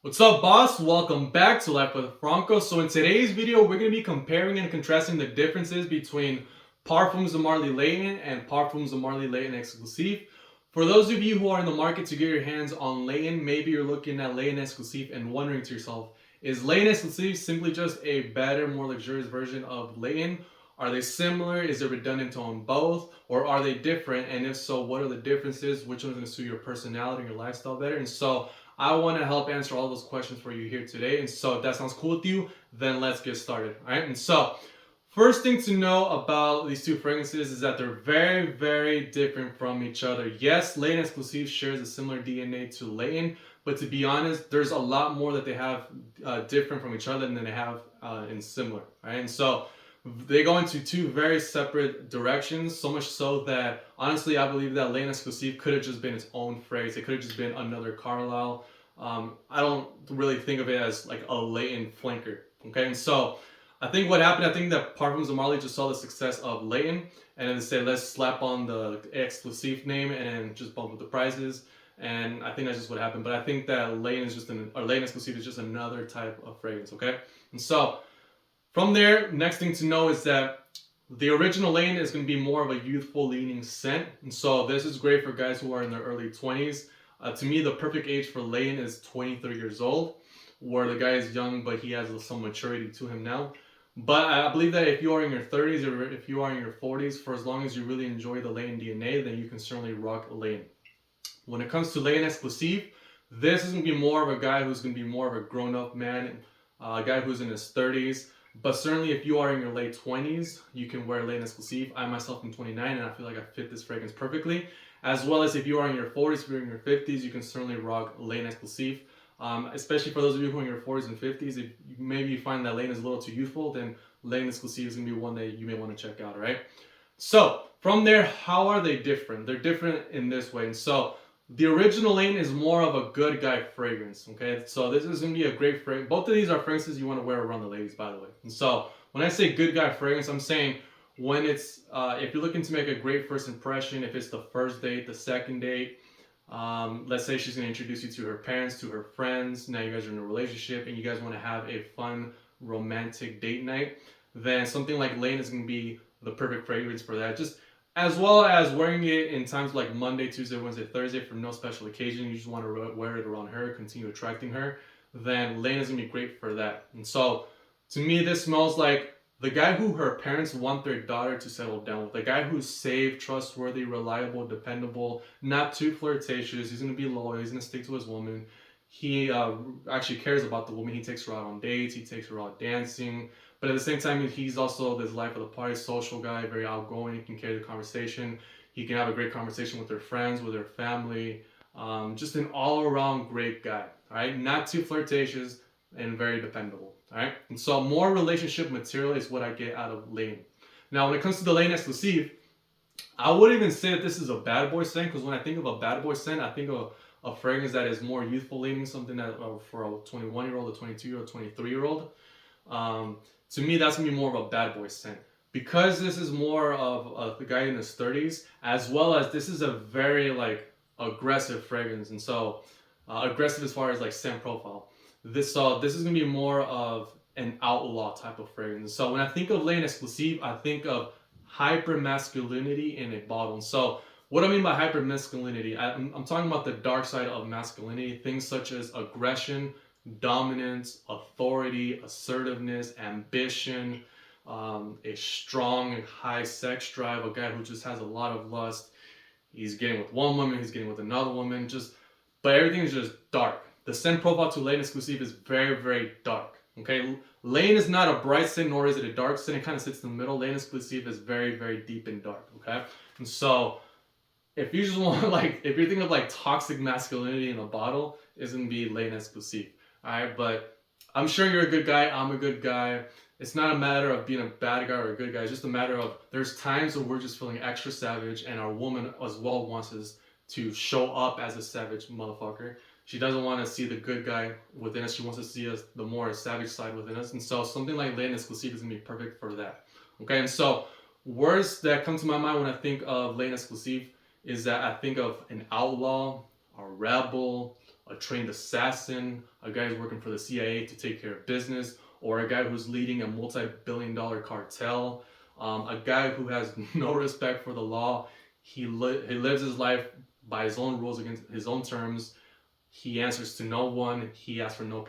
What's up, boss? Welcome back to Life with Franco. So in today's video, we're going to be comparing and contrasting the differences between Parfums de Marley Layton and Parfums de Marley Layton Exclusif. For those of you who are in the market to get your hands on Layton, maybe you're looking at Layton Exclusif and wondering to yourself, is Layton Exclusif simply just a better, more luxurious version of Layton? Are they similar? Is it redundant to own both? Or are they different? And if so, what are the differences? Which one's going to suit your personality and your lifestyle better? And so I want to help answer all those questions for you here today. And so if that sounds cool with you, then let's get started. All right. And so first thing to know about these two fragrances is that they're very, very different from each other. Yes, Layton Exclusive shares a similar DNA to Layton, but to be honest, there's a lot more that they have different from each other than they have in similar. Right. And so they go into two very separate directions, so much so that honestly I believe that Layton Exclusive could have just been its own phrase. It could have just been another Carlisle. I don't really think of it as like a Layton flanker. Okay, and so I think what happened, I think that Parfums de Marley just saw the success of Layton and then they said let's slap on the Exclusive name and then just bump up the prices. And I think that's just what happened. But I think that Layton Exclusive is just another type of fragrance. Okay, and so from there, next thing to know is that the original Layton is going to be more of a youthful leaning scent. And so this is great for guys who are in their early 20s. To me, the perfect age for Layton is 23 years old, where the guy is young, but he has some maturity to him now. But I believe that if you are in your 30s or if you are in your 40s, for as long as you really enjoy the Layton DNA, then you can certainly rock Layton. When it comes to Layton Exclusive, this is going to be more of a guy who's going to be more of a grown-up man, a guy who's in his 30s. But certainly if you are in your late 20s, you can wear Layton Exclusive. I myself am 29 and I feel like I fit this fragrance perfectly. As well as if you are in your 40s, if you're in your 50s, you can certainly rock Layton Exclusive. Especially for those of you who are in your 40s and 50s, if maybe you find that Layton is a little too youthful, then Layton Exclusive is going to be one that you may want to check out, right? So from there, how are they different? They're different in this way. And so the original Layton is more of a good guy fragrance, okay? So this is going to be a great fragrance. Both of these are fragrances you want to wear around the ladies, by the way. And so when I say good guy fragrance, I'm saying when it's, if you're looking to make a great first impression, if it's the first date, the second date, let's say she's going to introduce you to her parents, to her friends, now you guys are in a relationship and you guys want to have a fun, romantic date night, then something like Layton is going to be the perfect fragrance for that. Just as well as wearing it in times like Monday, Tuesday, Wednesday, Thursday for no special occasion, you just want to wear it around her, continue attracting her, then Layton is going to be great for that. And so to me, this smells like the guy who her parents want their daughter to settle down with. The guy who's safe, trustworthy, reliable, dependable, not too flirtatious. He's going to be loyal. He's going to stick to his woman. He actually cares about the woman. He takes her out on dates. He takes her out dancing. But at the same time, he's also this life of the party, social guy, very outgoing. He can carry the conversation. He can have a great conversation with their friends, with their family. Just an all-around great guy. All right, not too flirtatious and very dependable. All right, and so more relationship material is what I get out of Layton. Now, when it comes to the Layton Exclusive, I wouldn't even say that this is a bad boy scent, because when I think of a bad boy scent, I think of a fragrance that is more youthful leaning, something that for a 21-year-old, a 22-year-old, 23-year-old. To me, that's gonna be more of a bad boy scent, because this is more of the guy in his 30s, as well as this is a very like aggressive fragrance, and so aggressive as far as like scent profile. This is gonna be more of an outlaw type of fragrance. So when I think of Layton Exclusive, I think of hyper masculinity in a bottle. So what I mean by hyper masculinity, I'm talking about the dark side of masculinity, things such as aggression, dominance, authority, assertiveness, ambition, a strong and high sex drive, a guy who just has a lot of lust. He's getting with one woman, he's getting with another woman, but everything is just dark. The scent profile to Layton Exclusive is very, very dark. Okay, Layton is not a bright scent, nor is it a dark scent. It kind of sits in the middle. Layton Exclusive is very, very deep and dark. Okay, and so if you just want if you're thinking of like toxic masculinity in a bottle, it's gonna be Layton Exclusive. All right, but I'm sure you're a good guy. I'm a good guy. It's not a matter of being a bad guy or a good guy. It's just a matter of there's times where we're just feeling extra savage, and our woman as well wants us to show up as a savage motherfucker. She doesn't want to see the good guy within us. She wants to see us the more savage side within us. And so something like Layton Exclusive is going to be perfect for that. Okay, and so words that come to my mind when I think of Layton Exclusive is that I think of an outlaw, a rebel, a trained assassin, a guy who's working for the CIA to take care of business, or a guy who's leading a multi-billion-dollar cartel, a guy who has no respect for the law. He lives his life by his own rules, against his own terms. He answers to no one. He asks for no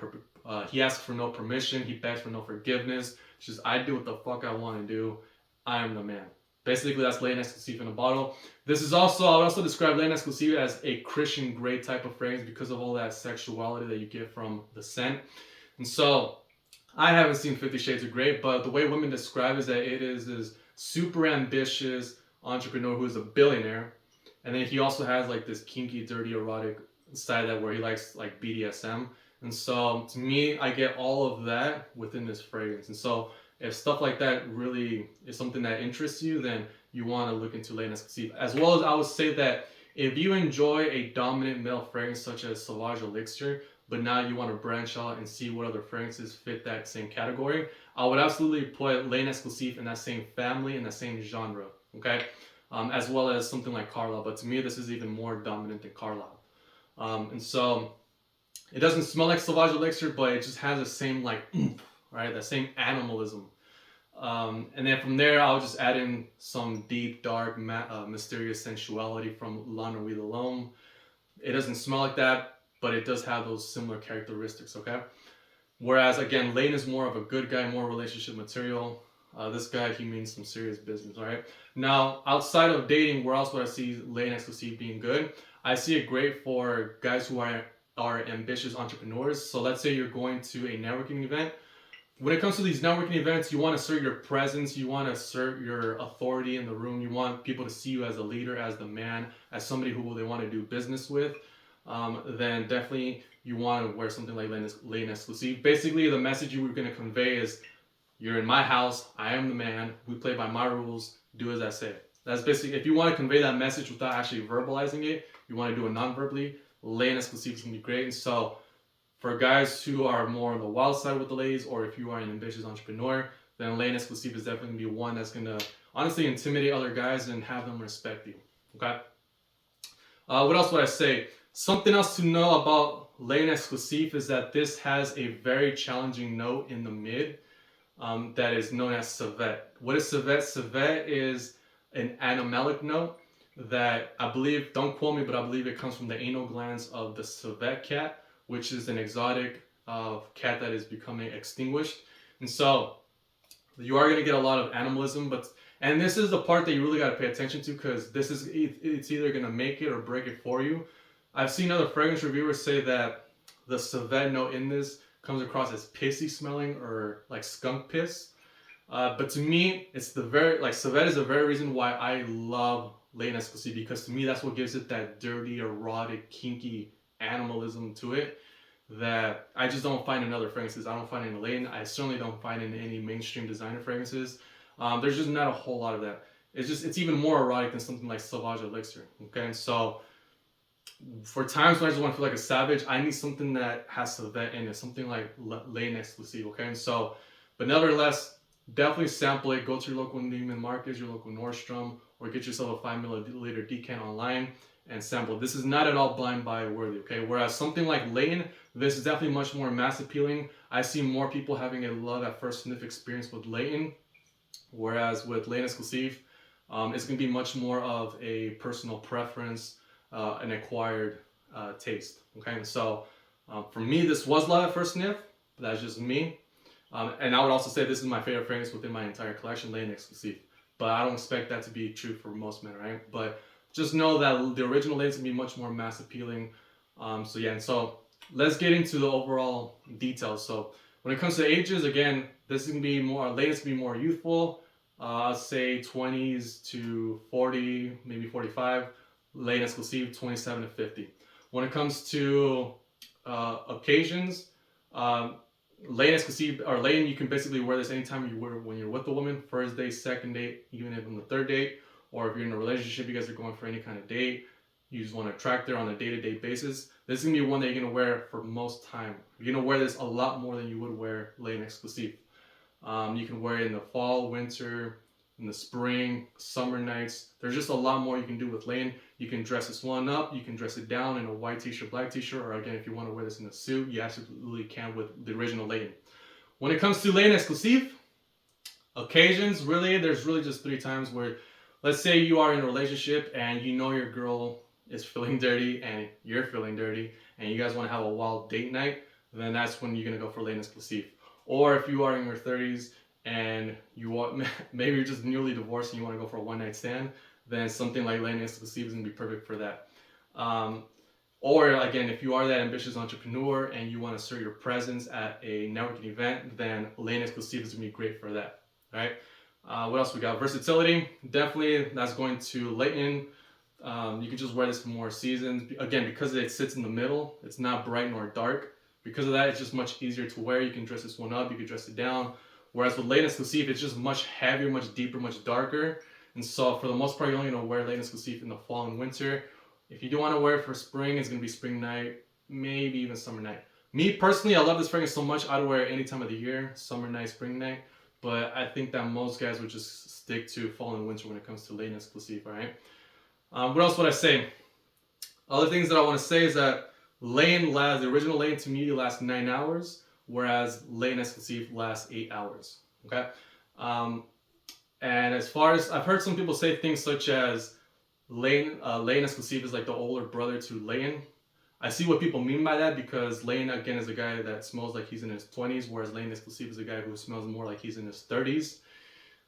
permission. He begs for no forgiveness. It's just, I do what the fuck I want to do. I am the man. Basically, that's Layton Exclusif in a bottle. This is also, I would also describe Layton Exclusif as a Christian Grey type of fragrance because of all that sexuality that you get from the scent. And so, I haven't seen 50 Shades of Grey, but the way women describe is that it is this super ambitious entrepreneur who is a billionaire. And then he also has like this kinky, dirty, erotic side that where he likes like BDSM. And so to me, I get all of that within this fragrance. And so if stuff like that really is something that interests you, then you want to look into Layton Exclusif. As well as I would say that if you enjoy a dominant male fragrance such as Sauvage Elixir, but now you want to branch out and see what other fragrances fit that same category, I would absolutely put Layton Exclusif in that same family, in that same genre, okay? As well as something like Carlisle. But to me, this is even more dominant than Carlisle. And so it doesn't smell like Sauvage Elixir, but it just has the same like oomph, right? That same animalism. And then from there, I'll just add in some deep, dark, mysterious sensuality from La Nuit de l'Homme. It doesn't smell like that, but it does have those similar characteristics, okay? Whereas, again, Layton is more of a good guy, more relationship material. This guy, he means some serious business, all right? Now, outside of dating, where else would I see Layton Exclusif being good? I see it great for guys who are ambitious entrepreneurs. So let's say you're going to a networking event. When it comes to these networking events, you want to assert your presence, you want to assert your authority in the room, you want people to see you as a leader, as the man, as somebody who they want to do business with. Then definitely you want to wear something like Layton Exclusif. Basically, the message you were going to convey is, you're in my house, I am the man, we play by my rules, do as I say. That's basically, if you want to convey that message without actually verbalizing it, you want to do it non-verbally, Layton Exclusif is going to be great. And so, for guys who are more on the wild side with the ladies, or if you are an ambitious entrepreneur, then Layton Exclusif is definitely going to be one that's going to honestly intimidate other guys and have them respect you, okay? What else would I say? Something else to know about Layton Exclusif is that this has a very challenging note in the mid that is known as civet. What is civet? Civet is an animalic note that I believe, don't quote me, but I believe it comes from the anal glands of the civet cat, which is an exotic cat that is becoming extinguished. And so you are going to get a lot of animalism, and this is the part that you really got to pay attention to, because it's either going to make it or break it for you. I've seen other fragrance reviewers say that the civet note in this comes across as pissy smelling or like skunk piss. But to me, it's civet is the very reason why I love Layton Exclusif, because to me that's what gives it that dirty, erotic, kinky animalism to it that I just don't find in other fragrances. I don't find it in Layton. I certainly don't find it in any mainstream designer fragrances. There's just not a whole lot of that. It's even more erotic than something like Sauvage Elixir. Okay, and so for times when I just want to feel like a savage, I need something that has civet in it, something like Layton Exclusif. Okay, and so, but nevertheless, definitely sample it. Go to your local Neiman Marcus, your local Nordstrom, or get yourself a 5 milliliter decant online and sample. This is not at all blind buy worthy, okay? Whereas something like Layton, this is definitely much more mass appealing. I see more people having a love at first sniff experience with Layton, whereas with Layton Exclusif, it's gonna be much more of a personal preference, an acquired taste, okay? And so for me, this was love at first sniff, but that's just me. And I would also say this is my favorite fragrance within my entire collection, Layton Exclusif. But I don't expect that to be true for most men, right? But just know that the original Layton's gonna be much more mass appealing. So yeah, and so let's get into the overall details. So when it comes to ages, again, this is gonna be more, Layton's gonna be more youthful. I'll say 20s to 40, maybe 45. Layton Exclusif, 27 to 50. When it comes to occasions, Layton Exclusif, or Layton, you can basically wear this anytime you wear when you're with a woman, first date, second date, even if on the third date, or if you're in a relationship, you guys are going for any kind of date, you just want to attract her on a day-to-day basis. This is gonna be one that you're gonna wear for most time. You're gonna wear this a lot more than you would wear Layton Exclusif. You can wear it in the fall, winter, in the spring, summer nights. There's just a lot more you can do with Layton. You can dress this one up, you can dress it down in a white t-shirt, black t-shirt, or again, if you want to wear this in a suit, you absolutely can with the original Layton. When it comes to Layton Exclusif, occasions, really, there's really just 3 times where, let's say you are in a relationship and you know your girl is feeling dirty and you're feeling dirty and you guys want to have a wild date night, then that's when you're going to go for Layton Exclusif. Or if you are in your 30s and you want, maybe you're just newly divorced and you want to go for a one-night stand, then something like Layton Exclusif is going to be perfect for that. Or again, if you are that ambitious entrepreneur and you want to assert your presence at a networking event, then Layton Exclusif is going to be great for that. All right. What else we got? Versatility. Definitely, that's going to Layton. You can just wear this for more seasons. Again, because it sits in the middle, it's not bright nor dark. Because of that, it's just much easier to wear. You can dress this one up, you can dress it down. Whereas with Layton Exclusif, it's just much heavier, much deeper, much darker. And so for the most part, you're only going to wear Layton Exclusif in the fall and winter. If you do want to wear it for spring, it's going to be spring night, maybe even summer night. Me personally, I love this fragrance so much, I'd wear it any time of the year, summer night, spring night. But I think that most guys would just stick to fall and winter when it comes to Layton Exclusif, all right? What else would I say? Other things that I want to say is that the original Layton to me lasts 9 hours, whereas Layton Exclusif lasts 8 hours, okay? And as far as, I've heard some people say things such as Layton Exclusif is like the older brother to Layton. I see what people mean by that because Layton, again, is a guy that smells like he's in his 20s, whereas Layton Exclusif is a guy who smells more like he's in his 30s.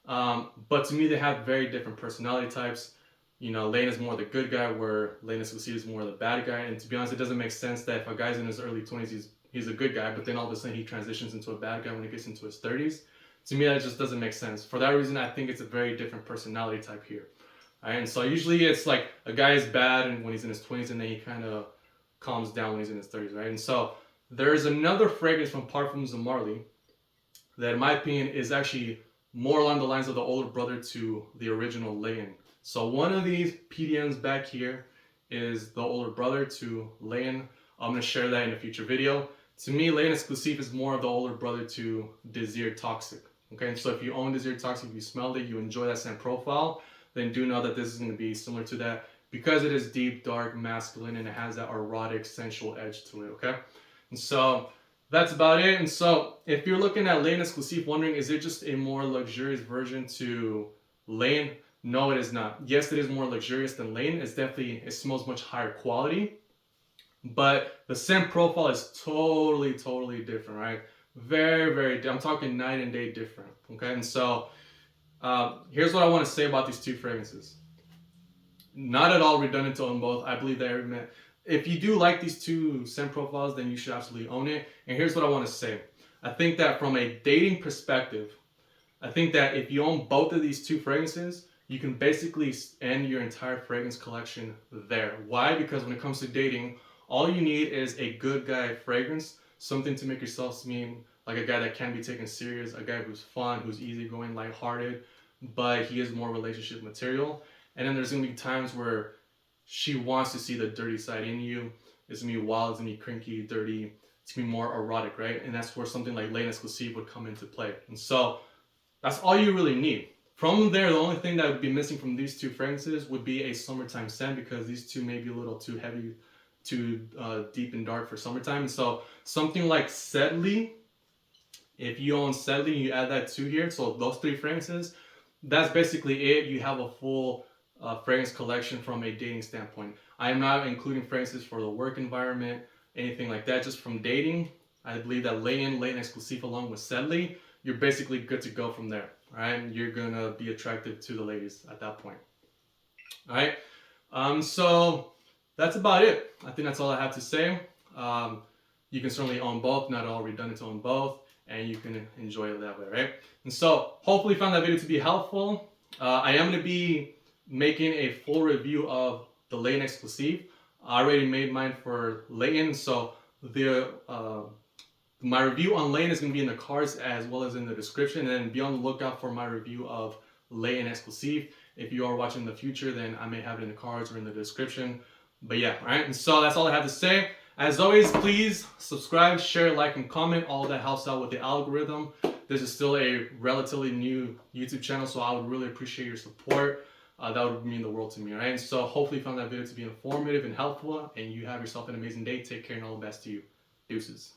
But to me, they have very different personality types. You know, Layton is more the good guy, where Layton Exclusif is more the bad guy. And to be honest, it doesn't make sense that if a guy's in his early 20s, he's a good guy, but then all of a sudden he transitions into a bad guy when he gets into his 30s. To me, that just doesn't make sense. For that reason, I think it's a very different personality type here. All right? And so usually it's like a guy is bad and when he's in his 20s, and then he kind of calms down when he's in his 30s, right? And so there's another fragrance from Parfums de Marly that, in my opinion, is actually more along the lines of the older brother to the original Layton. So one of these PDMs back here is the older brother to Layton. I'm going to share that in a future video. To me, Layton Exclusif is more of the older brother to Desir Toxic. Okay, so if you own Desir Toxic, if you smelled it, you enjoy that scent profile, then do know that this is going to be similar to that because it is deep, dark, masculine, and it has that erotic, sensual edge to it, okay? And so that's about it. And so if you're looking at Layton Exclusif wondering, is it just a more luxurious version to Layton? No, it is not. Yes, it is more luxurious than Layton. It smells much higher quality, but the scent profile is totally different, right? Very, I'm talking night and day different, okay? And so here's what I want to say about these two fragrances. Not at all redundant to own both. I believe that if you do like these two scent profiles, then you should absolutely own it. And here's what I want to say. I think that from a dating perspective, I think that if you own both of these two fragrances, you can basically end your entire fragrance collection there. Why? Because when it comes to dating, all you need is a good guy fragrance, something to make yourself seem like a guy that can be taken serious, a guy who's fun, who's easygoing, lighthearted, but he is more relationship material. And then there's going to be times where she wants to see the dirty side in you. It's going to be wild, it's going to be cranky, dirty, it's going to be more erotic, right? And that's where something like Layton Exclusif would come into play. And so that's all you really need. From there, the only thing that would be missing from these two fragrances would be a summertime scent, because these two may be a little too heavy, too deep and dark for summertime. And so something like Sedley, if you own Sedley, you add that to here. So those three fragrances, that's basically it. You have a full fragrance collection from a dating standpoint. I am not including fragrances for the work environment, anything like that. Just from dating, I believe that Layton Exclusif along with Sedley, you're basically good to go from there. All right, you're gonna be attractive to the ladies at that point. All right, so that's about it. I think that's all I have to say. You can certainly own both, not all redundant to own both, and you can enjoy it that way, right? And so hopefully you found that video to be helpful. I am gonna be making a full review of the Layton Exclusif. I already made mine for Layton, so my review on Layton is going to be in the cards as well as in the description, and then be on the lookout for my review of Layton Exclusif. If you are watching in the future, then I may have it in the cards or in the description. But yeah, all right, and so that's all I have to say. As always, please subscribe, share, like, and comment. All that helps out with the algorithm. This is still a relatively new YouTube channel, so I would really appreciate your support. That would mean the world to me, all right? And so hopefully you found that video to be informative and helpful, and you have yourself an amazing day. Take care and all the best to you. Deuces.